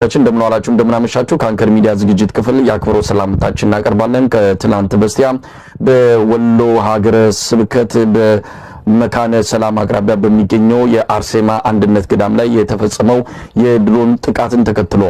እንደምን ዋላችሁ እንደምን አመሻችሁ ከአንከር ሚዲያ ዝግጅት ክፍል ያክብሮ ሰላምታችን እናቀርባለን። ከትላንት በስቲያ በወሎ ሀገረ ስብከት በመካነ ሰላም አቅራቢያ በሚገኘው የአርሴማ አንድነት ገዳም ላይ የተፈጸመው የድሮን ጥቃትን ተከትሎ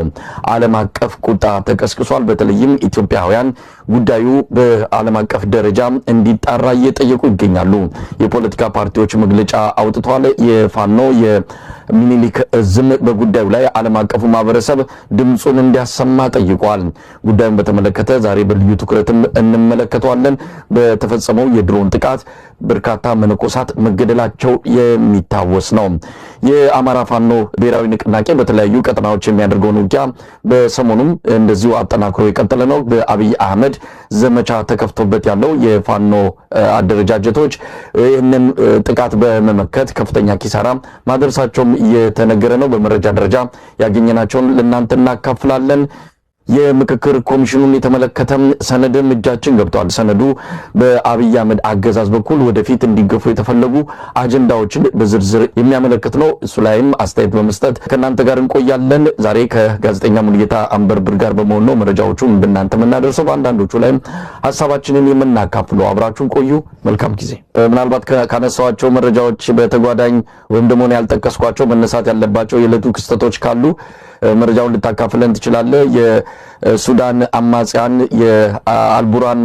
ዓለም አቀፍ ቁጣ ተቀስቅሷል። በተለይም ኢትዮጵያውያን ጉዳዩ በዓለም አቀፍ ደረጃ እንዲጣራ እየጠየቁ ይገኛሉ። የፖለቲካ ፓርቲዎች መግለጫ አውጥተዋል። የፋኖ የሚኒሊክ ዝም በጉዳዩ ላይ ዓለም አቀፉ ማህበረሰብ ድምጹን እንዲያሰማ ጠይቋል። ጉዳዩን በተመለከተ ዛሬ በልዩ ትኩረትም እንመለከተዋለን። በተፈጸመው የድሮን ጥቃት በርካታ መነኮሳት መገደላቸው የሚታወስ ነው። የአማራ ፋኖ ብሔራዊ ንቅናቄ በተለያዩ ቀጠናዎች የሚያደርገውን ውጊያ በሰሞኑም እንደዚሁ አጠናክሮ የቀጠለ ነው። በአብይ አህመድ ዘመቻ ተከፍቶበት ያለው የፋኖ አደረጃጀቶች ይህንን ጥቃት በመመከት ከፍተኛ ኪሳራ ማድረሳቸውም እየተነገረ ነው። በመረጃ ደረጃ ያገኘናቸውን ለእናንተ እናካፍላለን። የምክክር ኮሚሽኑን የተመለከተ ሰነድም እጃችን ገብቷል። ሰነዱ በአብይ አህመድ አገዛዝ በኩል ወደፊት እንዲገፉ የተፈለጉ አጀንዳዎችን በዝርዝር የሚያመለክት ነው። እሱ ላይም አስተያየት በመስጠት ከእናንተ ጋር እንቆያለን። ዛሬ ከጋዜጠኛ ሙሉጌታ አንበርብር ጋር በመሆን ነው መረጃዎቹን በእናንተ የምናደርሰው። በአንዳንዶቹ ላይም ሀሳባችንን የምናካፍለው። አብራችሁን ቆዩ። መልካም ጊዜ። ምናልባት ካነሳዋቸው መረጃዎች በተጓዳኝ ወይም ደግሞ ያልጠቀስኳቸው መነሳት ያለባቸው የዕለቱ ክስተቶች ካሉ መረጃውን ልታካፍለን ትችላለህ። የሱዳን አማጽያን የአልቡራን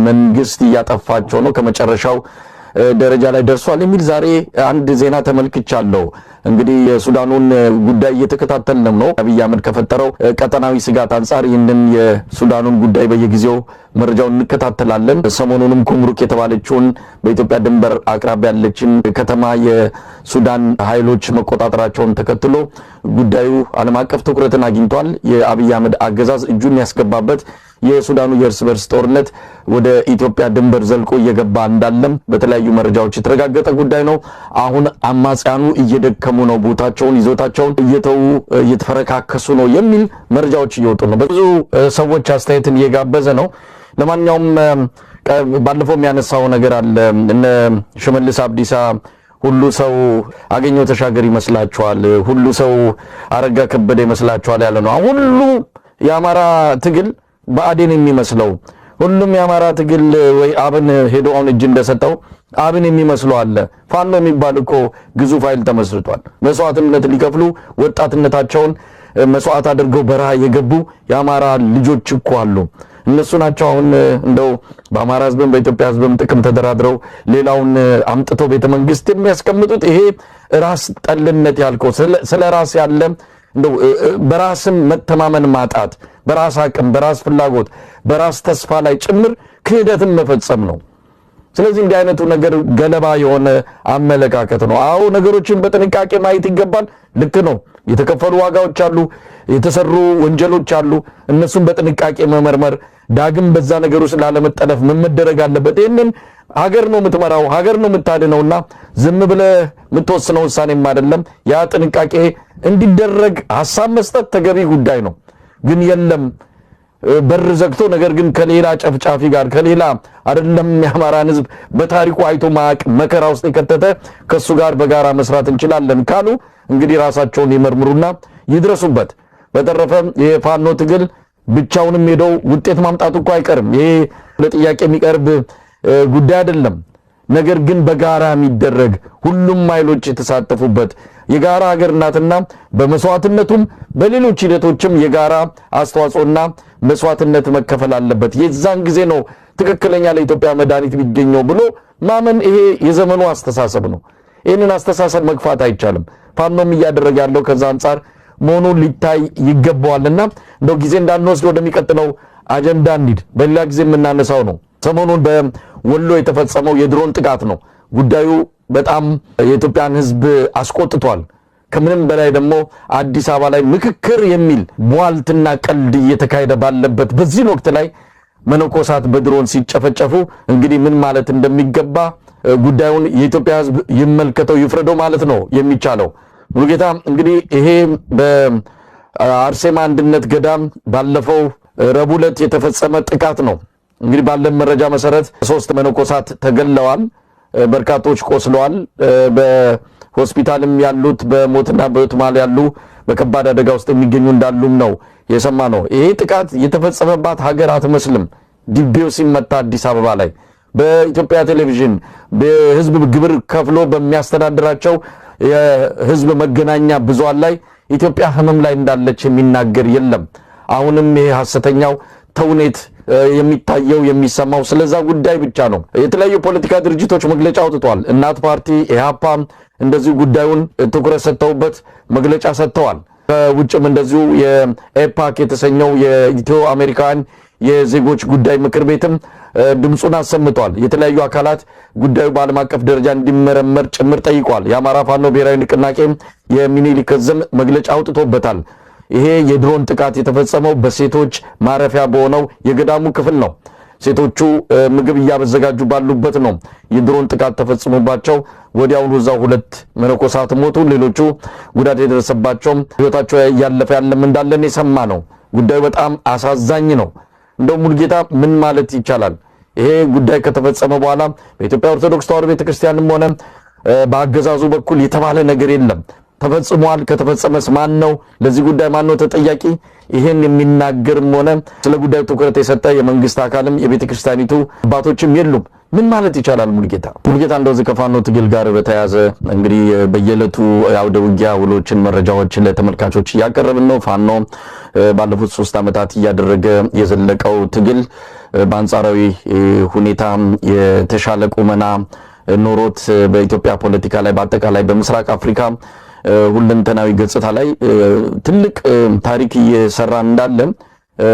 መንግስት እያጠፋቸው ነው፣ ከመጨረሻው ደረጃ ላይ ደርሷል የሚል ዛሬ አንድ ዜና ተመልክቻለሁ። እንግዲህ የሱዳኑን ጉዳይ እየተከታተልን ነው። አብይ አህመድ ከፈጠረው ቀጠናዊ ስጋት አንጻር ይህንን የሱዳኑን ጉዳይ በየጊዜው መረጃውን እንከታተላለን። ሰሞኑንም ኩምሩክ የተባለችውን በኢትዮጵያ ድንበር አቅራቢያ ያለችን ከተማ የሱዳን ኃይሎች መቆጣጠራቸውን ተከትሎ ጉዳዩ ዓለም አቀፍ ትኩረትን አግኝቷል። የአብይ አህመድ አገዛዝ እጁን ያስገባበት የሱዳኑ የእርስ በርስ ጦርነት ወደ ኢትዮጵያ ድንበር ዘልቆ እየገባ እንዳለም በተለያዩ መረጃዎች የተረጋገጠ ጉዳይ ነው። አሁን አማጽያኑ እየደከሙ ነው፣ ቦታቸውን ይዞታቸውን እየተው እየተፈረካከሱ ነው የሚል መረጃዎች እየወጡ ነው። ብዙ ሰዎች አስተያየትን እየጋበዘ ነው። ለማንኛውም ባለፈው የሚያነሳው ነገር አለ። እነ ሽመልስ አብዲሳ ሁሉ ሰው አገኘው ተሻገር ይመስላችኋል፣ ሁሉ ሰው አረጋ ከበደ ይመስላችኋል ያለ ነው። ሁሉ የአማራ ትግል በአዴን የሚመስለው ሁሉም የአማራ ትግል ወይ አብን ሄዶ አሁን እጅ እንደሰጠው አብን የሚመስለው አለ። ፋኖ የሚባል እኮ ግዙፍ ኃይል ተመስርቷል። መስዋዕትነት ሊከፍሉ ወጣትነታቸውን መስዋዕት አድርገው በረሃ የገቡ የአማራ ልጆች እኮ አሉ። እነሱ ናቸው አሁን እንደው በአማራ ሕዝብም በኢትዮጵያ ሕዝብም ጥቅም ተደራድረው ሌላውን አምጥተው ቤተመንግስት የሚያስቀምጡት። ይሄ ራስ ጠልነት ያልከው ስለ ራስ ያለ እንደው በራስም መተማመን ማጣት፣ በራስ አቅም፣ በራስ ፍላጎት፣ በራስ ተስፋ ላይ ጭምር ክህደትን መፈጸም ነው። ስለዚህ እንዲህ አይነቱ ነገር ገለባ የሆነ አመለካከት ነው። አዎ ነገሮችን በጥንቃቄ ማየት ይገባል። ልክ ነው። የተከፈሉ ዋጋዎች አሉ፣ የተሰሩ ወንጀሎች አሉ። እነሱን በጥንቃቄ መመርመር፣ ዳግም በዛ ነገር ውስጥ ላለመጠለፍ መደረግ አለበት። ይሄንን ሀገር ነው የምትመራው፣ ሀገር ነው የምታድነውና ዝም ብለህ የምትወስነው ውሳኔም አይደለም። ያ ጥንቃቄ እንዲደረግ ሐሳብ መስጠት ተገቢ ጉዳይ ነው። ግን የለም በር ዘግቶ ነገር ግን ከሌላ ጨፍጫፊ ጋር ከሌላ አይደለም የአማራን ሕዝብ በታሪኩ አይቶ ማቅ መከራ ውስጥ የከተተ ከሱ ጋር በጋራ መስራት እንችላለን ካሉ እንግዲህ ራሳቸውን ይመርምሩና ይድረሱበት። በተረፈ የፋኖ ትግል ብቻውንም ሄደው ውጤት ማምጣቱ እኮ አይቀርም። ይሄ ለጥያቄ የሚቀርብ ጉዳይ አይደለም። ነገር ግን በጋራ የሚደረግ ሁሉም ኃይሎች የተሳተፉበት የጋራ ሀገር ናትና በመስዋዕትነቱም በሌሎች ሂደቶችም የጋራ አስተዋጽኦና መስዋዕትነት መከፈል አለበት። የዛን ጊዜ ነው ትክክለኛ ለኢትዮጵያ መድኃኒት ቢገኘው ብሎ ማመን። ይሄ የዘመኑ አስተሳሰብ ነው። ይህንን አስተሳሰብ መግፋት አይቻልም። ፋኖም እያደረገ ያለው ከዛ አንጻር መሆኑን ሊታይ ይገባዋልና እንደው ጊዜ እንዳንወስድ ወደሚቀጥለው አጀንዳ እንሂድ። በሌላ ጊዜ የምናነሳው ነው። ሰሞኑን በወሎ የተፈጸመው የድሮን ጥቃት ነው። ጉዳዩ በጣም የኢትዮጵያን ሕዝብ አስቆጥቷል። ከምንም በላይ ደግሞ አዲስ አበባ ላይ ምክክር የሚል ቧልትና ቀልድ እየተካሄደ ባለበት በዚህ ወቅት ላይ መነኮሳት በድሮን ሲጨፈጨፉ እንግዲህ ምን ማለት እንደሚገባ ጉዳዩን የኢትዮጵያ ሕዝብ ይመልከተው ይፍረደው ማለት ነው የሚቻለው። ሙሉጌታ እንግዲህ ይሄ በአርሴማ አንድነት ገዳም ባለፈው ረቡዕ ዕለት የተፈጸመ ጥቃት ነው። እንግዲህ ባለን መረጃ መሰረት 3 መነኮሳት ተገለዋል፣ በርካቶች ቆስለዋል። ሆስፒታልም ያሉት በሞትና በሕይወት መሃል ያሉ በከባድ አደጋ ውስጥ የሚገኙ እንዳሉም ነው የሰማነው። ይሄ ጥቃት የተፈጸመባት ሀገር አትመስልም። ዲቤው ሲመታ አዲስ አበባ ላይ በኢትዮጵያ ቴሌቪዥን በህዝብ ግብር ከፍሎ በሚያስተዳድራቸው የህዝብ መገናኛ ብዙሃን ላይ ኢትዮጵያ ህመም ላይ እንዳለች የሚናገር የለም። አሁንም ይሄ ሐሰተኛው ተውኔት የሚታየው የሚሰማው ስለዛ ጉዳይ ብቻ ነው። የተለያዩ ፖለቲካ ድርጅቶች መግለጫ አውጥተዋል። እናት ፓርቲ፣ ኢህአፓ እንደዚሁ ጉዳዩን ትኩረት ሰጥተውበት መግለጫ ሰጥተዋል። ከውጭም እንደዚሁ የኤፓክ የተሰኘው የኢትዮ አሜሪካን የዜጎች ጉዳይ ምክር ቤትም ድምጹን አሰምቷል። የተለያዩ አካላት ጉዳዩ በዓለም አቀፍ ደረጃ እንዲመረመር ጭምር ጠይቋል። የአማራ ፋኖ ብሔራዊ ንቅናቄ የሚኒሊክ ዕዝም መግለጫ አውጥቶበታል። ይሄ የድሮን ጥቃት የተፈጸመው በሴቶች ማረፊያ በሆነው የገዳሙ ክፍል ነው። ሴቶቹ ምግብ እያዘጋጁ ባሉበት ነው የድሮን ጥቃት ተፈጽሞባቸው ወዲያውኑ እዛው 2 መነኮሳት ሞቱ። ሌሎቹ ጉዳት የደረሰባቸው ህይወታቸው ያለፈ ያለም እንዳለን የሰማ ነው። ጉዳዩ በጣም አሳዛኝ ነው። እንደው ሙልጌታ ምን ማለት ይቻላል? ይሄ ጉዳይ ከተፈጸመ በኋላ በኢትዮጵያ ኦርቶዶክስ ተዋሕዶ ቤተክርስቲያንም ሆነ በአገዛዙ በኩል የተባለ ነገር የለም። ተፈጽሟል። ከተፈጸመስ ማን ነው? ለዚህ ጉዳይ ማን ነው ተጠያቂ? ይሄን የሚናገርም ሆነ ስለ ጉዳዩ ትኩረት የሰጠ የመንግስት አካልም የቤተክርስቲያኒቱ አባቶችም የሉም። ምን ማለት ይቻላል? ሙልጌታ እንደዚህ ከፋኖ ትግል ጋር በተያያዘ እንግዲህ በየዕለቱ አውደ ውጊያ ውሎችን መረጃዎችን ለተመልካቾች እያቀረብን ነው። ፋኖ ባለፉት 3 ዓመታት እያደረገ የዘለቀው ትግል በአንጻራዊ ሁኔታ የተሻለ ቁመና ኖሮት በኢትዮጵያ ፖለቲካ ላይ በአጠቃላይ በምስራቅ አፍሪካ ሁለንተናዊ ገጽታ ላይ ትልቅ ታሪክ እየሰራ እንዳለ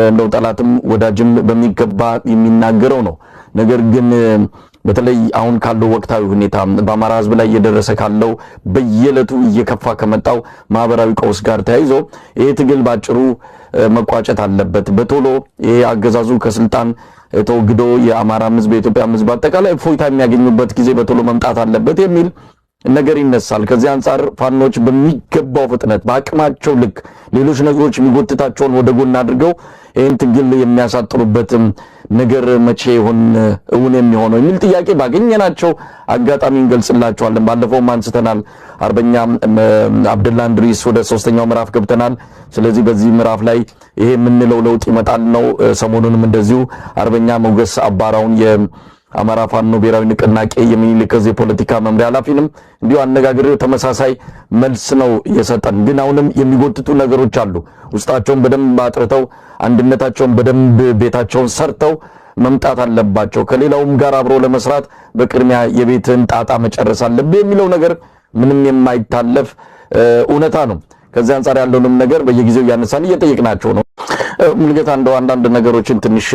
እንደው ጠላትም ወዳጅም በሚገባ የሚናገረው ነው። ነገር ግን በተለይ አሁን ካለው ወቅታዊ ሁኔታ በአማራ ሕዝብ ላይ እየደረሰ ካለው በየዕለቱ እየከፋ ከመጣው ማህበራዊ ቀውስ ጋር ተያይዞ ይሄ ትግል ባጭሩ መቋጨት አለበት። በቶሎ ይሄ አገዛዙ ከስልጣን ተወግዶ የአማራ ሕዝብ የኢትዮጵያ ሕዝብ አጠቃላይ እፎይታ የሚያገኙበት ጊዜ በቶሎ መምጣት አለበት የሚል ነገር ይነሳል። ከዚህ አንጻር ፋኖች በሚገባው ፍጥነት በአቅማቸው ልክ ሌሎች ነገሮች የሚጎትታቸውን ወደ ጎን አድርገው ይህን ትግል የሚያሳጥሩበት ነገር መቼ ይሆን እውን የሚሆነው የሚል ጥያቄ ባገኘናቸው አጋጣሚ እንገልጽላቸዋለን። ባለፈውም አንስተናል። አርበኛ አብደላ እንድሪስ ወደ 3ኛው ምዕራፍ ገብተናል። ስለዚህ በዚህ ምዕራፍ ላይ ይሄ የምንለው ለውጥ ይመጣል ነው። ሰሞኑንም እንደዚሁ አርበኛ ሞገስ አባራውን የአማራ ፋኖ ብሔራዊ ንቅናቄ የሚኒሊክ ዕዝ የፖለቲካ መምሪያ ኃላፊንም እንዲሁ አነጋግሬው ተመሳሳይ መልስ ነው የሰጠን። ግን አሁንም የሚጎትቱ ነገሮች አሉ። ውስጣቸውን በደንብ አጥርተው አንድነታቸውን በደንብ ቤታቸውን ሰርተው መምጣት አለባቸው። ከሌላውም ጋር አብሮ ለመስራት በቅድሚያ የቤትን ጣጣ መጨረስ አለብህ የሚለው ነገር ምንም የማይታለፍ እውነታ ነው። ከዚህ አንጻር ያለውንም ነገር በየጊዜው ያነሳን እየጠየቅናቸው ነው። ሙልጌታ እንደው አንዳንድ ነገሮችን ትንሽ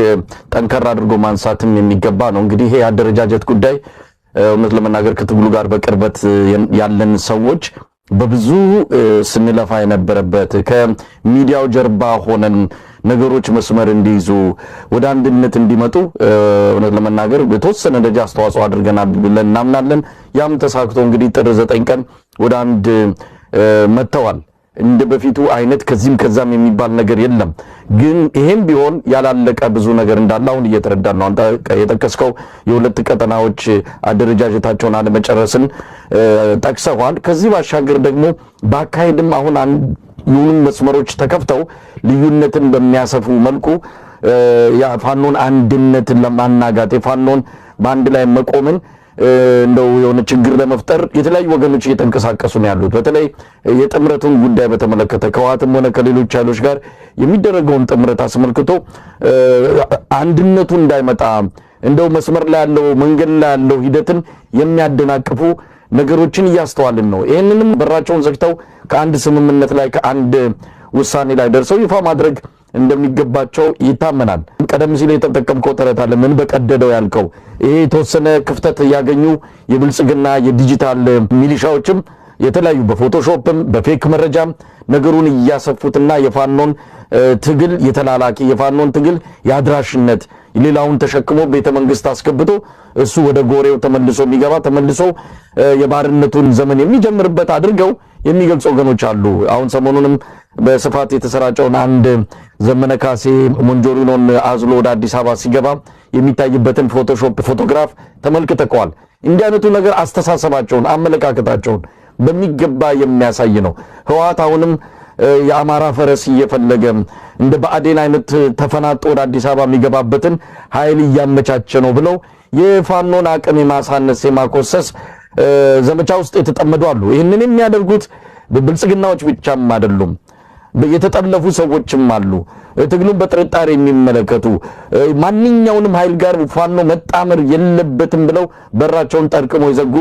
ጠንከር አድርጎ ማንሳትም የሚገባ ነው። እንግዲህ ይሄ አደረጃጀት ጉዳይ እውነት ለመናገር ከትግሉ ጋር በቅርበት ያለን ሰዎች በብዙ ስንለፋ የነበረበት ከሚዲያው ጀርባ ሆነን ነገሮች መስመር እንዲይዙ ወደ አንድነት እንዲመጡ እውነት ለመናገር በተወሰነ ደረጃ አስተዋጽኦ አድርገናል ብለን እናምናለን። ያም ተሳክቶ እንግዲህ ጥር 9 ቀን ወደ አንድ መተዋል። እንደ በፊቱ አይነት ከዚህም ከዛም የሚባል ነገር የለም። ግን ይሄም ቢሆን ያላለቀ ብዙ ነገር እንዳለ አሁን እየተረዳን ነው። አንተ የጠቀስከው የሁለት ቀጠናዎች አደረጃጀታቸውን አለመጨረስን ጠቅሰዋል። ከዚህ ባሻገር ደግሞ በአካሄድም አሁን የሆኑ መስመሮች ተከፍተው ልዩነትን በሚያሰፉ መልኩ የፋኖን አንድነትን ለማናጋት የፋኖን በአንድ ላይ መቆምን እንደው የሆነ ችግር ለመፍጠር የተለያዩ ወገኖች እየተንቀሳቀሱ ነው ያሉት። በተለይ የጥምረቱን ጉዳይ በተመለከተ ከዋትም ሆነ ከሌሎች ኃይሎች ጋር የሚደረገውን ጥምረት አስመልክቶ አንድነቱ እንዳይመጣ እንደው መስመር ላይ ያለው መንገድ ላይ ያለው ሂደትን የሚያደናቅፉ ነገሮችን እያስተዋልን ነው። ይህንንም በራቸውን ዘግተው ከአንድ ስምምነት ላይ ከአንድ ውሳኔ ላይ ደርሰው ይፋ ማድረግ እንደሚገባቸው ይታመናል። ቀደም ሲል የተጠቀምከው ተረት አለ፣ ምን በቀደደው ያልከው ይሄ የተወሰነ ክፍተት ያገኙ የብልጽግና የዲጂታል ሚሊሻዎችም የተለያዩ በፎቶሾፕም በፌክ መረጃም ነገሩን እያሰፉትና የፋኖን ትግል የተላላኪ የፋኖን ትግል ያድራሽነት ሌላውን ተሸክሞ ቤተ መንግስት አስገብቶ እሱ ወደ ጎሬው ተመልሶ የሚገባ ተመልሶ የባርነቱን ዘመን የሚጀምርበት አድርገው የሚገልጹ ወገኖች አሉ። አሁን ሰሞኑንም በስፋት የተሰራጨውን አንድ ዘመነ ካሴ ሞንጆሪኖን አዝሎ ወደ አዲስ አበባ ሲገባ የሚታይበትን ፎቶሾፕ ፎቶግራፍ ተመልክተዋል። እንዲህ አይነቱ ነገር አስተሳሰባቸውን፣ አመለካከታቸውን በሚገባ የሚያሳይ ነው። ህወሓት አሁንም የአማራ ፈረስ እየፈለገ እንደ ብአዴን አይነት ተፈናጦ ወደ አዲስ አበባ የሚገባበትን ኃይል እያመቻቸ ነው ብለው የፋኖን አቅም የማሳነስ የማኮሰስ ዘመቻ ውስጥ የተጠመዱ አሉ። ይህንን የሚያደርጉት ብልጽግናዎች ብቻም አይደሉም፣ የተጠለፉ ሰዎችም አሉ። ትግሉን በጥርጣሬ የሚመለከቱ ማንኛውንም ኃይል ጋር ፋኖ መጣመር የለበትም ብለው በራቸውን ጠርቅመው የዘጉ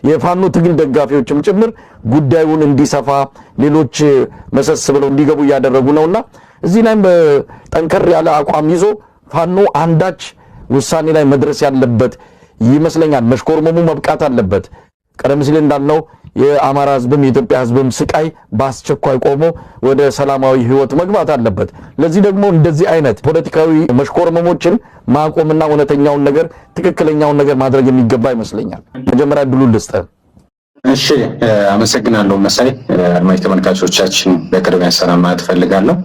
የፋኖ ትግል ደጋፊዎችም ጭምር ጉዳዩን እንዲሰፋ ሌሎች መሰስ ብለው እንዲገቡ እያደረጉ ነውና እዚህ ላይም ጠንከር ያለ አቋም ይዞ ፋኖ አንዳች ውሳኔ ላይ መድረስ ያለበት ይመስለኛል። መሽኮርመሙ መብቃት አለበት። ቀደም ሲል እንዳልነው የአማራ ህዝብም የኢትዮጵያ ህዝብም ስቃይ በአስቸኳይ ቆሞ ወደ ሰላማዊ ህይወት መግባት አለበት። ለዚህ ደግሞ እንደዚህ አይነት ፖለቲካዊ መሽኮርመሞችን ማቆምና እውነተኛውን ነገር ትክክለኛውን ነገር ማድረግ የሚገባ ይመስለኛል። መጀመሪያ ድሉን ልስጥ። እሺ፣ አመሰግናለሁ መሳይ። አድማጭ ተመልካቾቻችን በቅድሚያ ሰላም ማለት እፈልጋለሁ።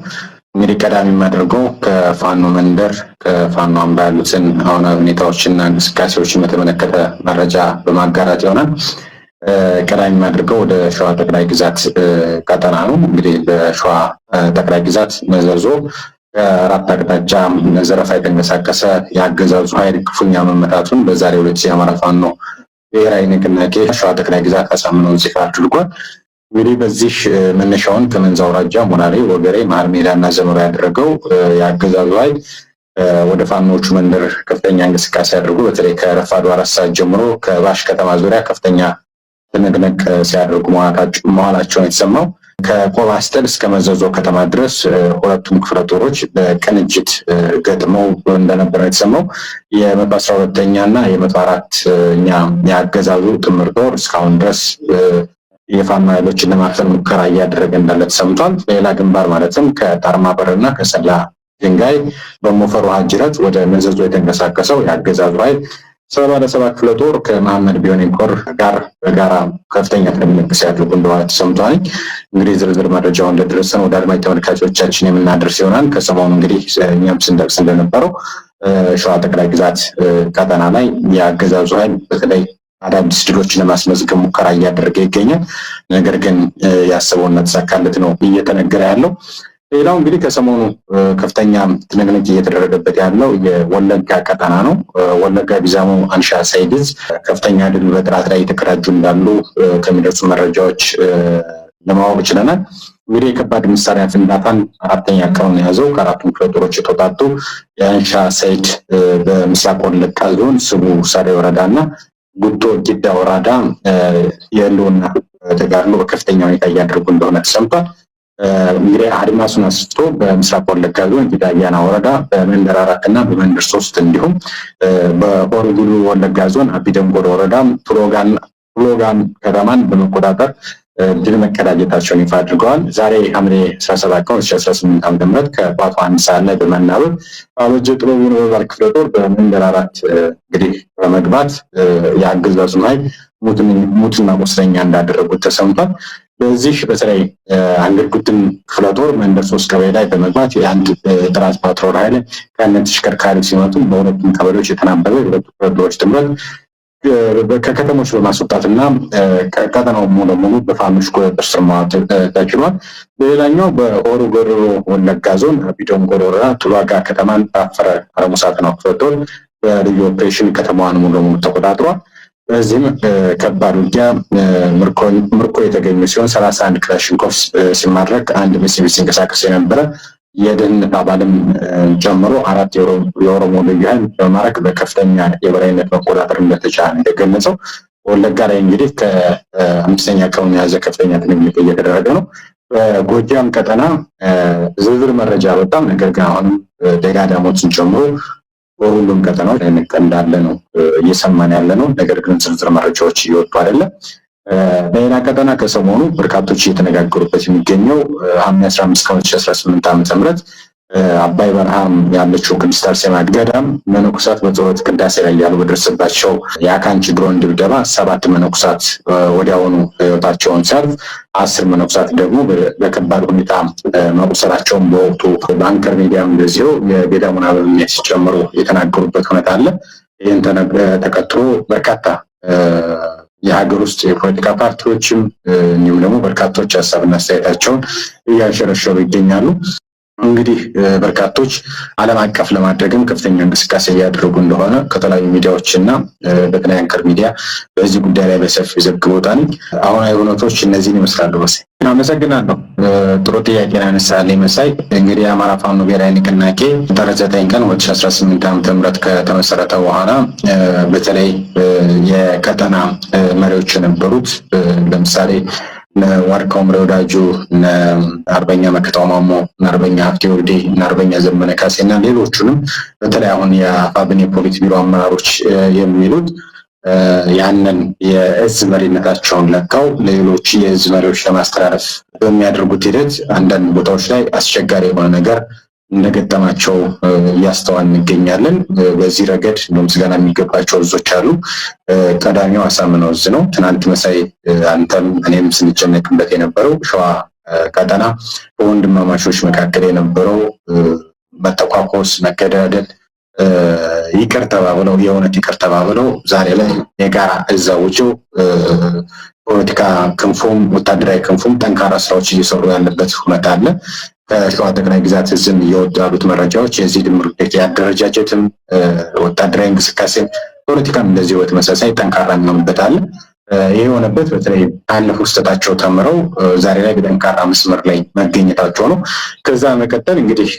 እንግዲህ ቀዳሚ የማደርገው ከፋኖ መንደር ከፋኖ አምባ ያሉትን አሁናዊ ሁኔታዎችና እንቅስቃሴዎችን በተመለከተ መረጃ በማጋራት ይሆናል። ቀዳሚ የማደርገው ወደ ሸዋ ጠቅላይ ግዛት ቀጠና ነው። እንግዲህ በሸዋ ጠቅላይ ግዛት መዘዞ ከአራት አቅጣጫ ዘረፋ የተንቀሳቀሰ የአገዛዙ ኃይል ክፉኛ መመታቱን በዛሬው ዕለት የአማራ ፋኖ ብሔራዊ ንቅናቄ ሸዋ ጠቅላይ ግዛት አሳምነው ይፋ አድርጓል። እንግዲህ በዚህ መነሻውን ከመንዛ አውራጃ ሞላሌ፣ ወገሬ፣ መሀል ሜዳና ዘመራ ያደረገው የአገዛዙ ኃይል ወደ ፋኖቹ መንደር ከፍተኛ እንቅስቃሴ አድርጎ በተለይ ከረፋዱ 4 ሰዓት ጀምሮ ከባሽ ከተማ ዙሪያ ከፍተኛ ትንቅንቅ ሲያደርጉ መዋላቸውን የተሰማው። ከቆባ አስተል እስከ መዘዞ ከተማ ድረስ ሁለቱም ክፍለ ጦሮች በቅንጅት ገጥመው እንደነበረ የተሰማው። የ112ኛ እና የ104ኛ የአገዛዙ ጥምር ጦር እስካሁን ድረስ የፋኖ ኃይሎችን ለማፈን ሙከራ እያደረገ እንዳለ ተሰምቷል። በሌላ ግንባር ማለትም ከጣርማ በርና ከሰላ ድንጋይ በሞፈር ውሃ ጅረት ወደ መዘዞ የተንቀሳቀሰው የአገዛዙ ኃይል 77 ክፍለ ጦር ከመሐመድ ቢሆኔ ኮር ጋር በጋራ ከፍተኛ ትንቅንቅ ሲያደርጉ እንደሆነ ተሰምቷል። እንግዲህ ዝርዝር መረጃውን እንደደረሰን ወደ አድማጭ ተመልካቾቻችን የምናደርስ ይሆናል። ከሰሞኑ እንግዲህ እኛም ስንጠቅስ እንደነበረው ሸዋ ጠቅላይ ግዛት ቀጠና ላይ የአገዛዙ ኃይል በተለይ አዳዲስ ድሎችን ለማስመዝገብ ሙከራ እያደረገ ይገኛል። ነገር ግን ያሰበውን ተሳካለት ነው እየተነገረ ያለው። ሌላው እንግዲህ ከሰሞኑ ከፍተኛ ትንቅንቅ እየተደረገበት ያለው የወለጋ ቀጠና ነው። ወለጋ ቢዛሞ አንሻ ሳይድዝ ከፍተኛ ድል በጥራት ላይ የተቀዳጁ እንዳሉ ከሚደርሱ መረጃዎች ለማወቅ ችለናል። እንግዲህ የከባድ መሳሪያ ፍንዳታን 4ኛ ቀኑን የያዘው ከአራቱም ክፍለ ጦሮች የተውጣጡ የአንሻ ሳይድ በምስራቅ ወለጋ ዞን ስቡ ሳሬ ወረዳና ጉቶ ጊዳ ወረዳ የህልውና ተጋድሎ በከፍተኛ ሁኔታ እያደረጉ እንደሆነ ተሰምቷል። እንግዲህ አድማሱን አስፍቶ በምስራቅ ወለጋ ዞን ጊዳ አያና ወረዳ በመንደር 4 እና በመንደር 3 እንዲሁም በሆሮ ጉዱሩ ወለጋ ዞን አቢደንጎሮ ወረዳ ፕሎጋን ከተማን በመቆጣጠር ድል መቀዳጀታቸውን ይፋ አድርገዋል። ዛሬ ሐምሌ 17 ቀን 2018 ዓ.ም ከጧቱ 1 ሰዓት ላይ በመናበብ አበጀ ጥበቡ ነበልባል ክፍለ ጦር በመንደር 4 እንግዲህ በመግባት የአገዛዙን ኃይል ሙትና ቁስለኛ እንዳደረጉት ተሰምቷል። በዚህ በተለይ አንገርጉትን ክፍለ ጦር መንደር 3 ቀበሌ ላይ በመግባት የአንድ ጥራት ፓትሮል ኃይል ከነ ተሽከርካሪ ሲመጡ በሁለቱም ቀበሌዎች የተናበበ የሁለቱ ክፍለ ጦሮች ጥምረት ከከተሞች በማስወጣትና ቀጠናው ሙሉ ለሙሉ በፋኖች ቁጥጥር ስር መዋል ተችሏል። በሌላኛው በሆሮ ጉዱሩ ወለጋ ዞን አቢዶንጎሮ ወረዳ ቱሏጋ ከተማን ታፈረ አረሙሳት ነው ክፍለ ጦር በልዩ ኦፕሬሽን ከተማዋን ሙሉ ለሙሉ ተቆጣጥሯል። በዚህም ከባድ ውጊያ ምርኮ የተገኘ ሲሆን 31 ክላሽንኮቭ ሲማረክ አንድ ሚሲቪል ሲንቀሳቀስ የነበረ የደህንነት አባልም ጨምሮ 4 የኦሮሞ ልዩ ኃይል በማረክ በከፍተኛ የበላይነት መቆጣጠር እንደተቻለ የተገለጸው። ወለጋ ላይ እንግዲህ ከ5ኛ ቀኑን የያዘ ከፍተኛ ትንቅንቅ እየተደረገ ነው። በጎጃም ቀጠና ዝርዝር መረጃ በጣም ነገር ግን አሁንም ደጋዳሞችን ጨምሮ በሁሉም ቀጠናዎች እንዳለ ነው እየሰማን ያለ ነው። ነገር ግን ዝርዝር መረጃዎች እየወጡ አይደለም። በሌላ ቀጠና ከሰሞኑ በርካቶች እየተነጋገሩበት የሚገኘው ሐምሌ 15 ቀን 2018 ዓ.ም አባይ በረሃም ያለችው ቅድስት አርሴማ ገዳም መነኮሳት በጸሎት ቅዳሴ ላይ ያሉ በደረሰባቸው የአካንቺ ድሮን ድብደባ 7 መነኮሳት ወዲያውኑ ሕይወታቸውን ሲያልፍ 10 መነኮሳት ደግሞ በከባድ ሁኔታ መቁሰላቸውን በወቅቱ በአንከር ሚዲያም እንደዚሁ የገዳሙን አበምኔት ሲጨምሩ የተናገሩበት ሁኔታ አለ። ይህን ተከትሎ በርካታ የሀገር ውስጥ የፖለቲካ ፓርቲዎችም እንዲሁም ደግሞ በርካቶች ሀሳብና አስተያየታቸውን እያሸረሸሩ ይገኛሉ። እንግዲህ በርካቶች ዓለም አቀፍ ለማድረግም ከፍተኛ እንቅስቃሴ እያደረጉ እንደሆነ ከተለያዩ ሚዲያዎች እና በተለይ አንከር ሚዲያ በዚህ ጉዳይ ላይ በሰፊው ዘግቦታል። አሁናዊ እውነቶች እነዚህን ይመስላሉ። መሳይ አመሰግናለሁ። ጥሩ ጥያቄ ያነሳልኝ መሳይ። እንግዲህ የአማራ ፋኖ ብሔራዊ ንቅናቄ ጥር 9 ቀን 2018 ዓ.ም ከተመሰረተ በኋላ በተለይ የቀጠና መሪዎች የነበሩት ለምሳሌ ዋርካው ምሬ ወዳጁ፣ አርበኛ መከታው ማሞ፣ አርበኛ ሀብቴ ወልዴ፣ አርበኛ ዘመነ ካሴ እና ሌሎቹንም በተለይ አሁን የአፋብን የፖሊት ቢሮ አመራሮች የሚሉት ያንን የእዝ መሪነታቸውን ለቀው ለሌሎች የእዝ መሪዎች ለማስተላለፍ በሚያደርጉት ሂደት አንዳንድ ቦታዎች ላይ አስቸጋሪ የሆነ ነገር እንደገጠማቸው እያስተዋል እንገኛለን። በዚህ ረገድ ምስጋና የሚገባቸው እዞች አሉ። ቀዳሚው አሳምነው እዝ ነው። ትናንት መሳይ አንተም እኔም ስንጨነቅበት የነበረው ሸዋ ቀጠና በወንድማማቾች መካከል የነበረው መጠቋቆስ፣ መገዳደል ይቅር ተባብለው የእውነት ይቅር ተባብለው ዛሬ ላይ የጋራ እዝ አውጀው ፖለቲካ ክንፉም ወታደራዊ ክንፉም ጠንካራ ስራዎች እየሰሩ ያለበት ሁኔታ አለ። ከሸዋ ጠቅላይ ግዛት እዝም እየወጡ ያሉት መረጃዎች የዚህ ድምር ውጤት የአደረጃጀትም ወታደራዊ እንቅስቃሴ ፖለቲካም እንደዚህ በተመሳሳይ ጠንካራ የሚሆንበት አለ። ይህ የሆነበት በተለይ ካለፉት ስህተታቸው ተምረው ዛሬ ላይ በጠንካራ መስመር ላይ መገኘታቸው ነው። ከዛ መቀጠል እንግዲህ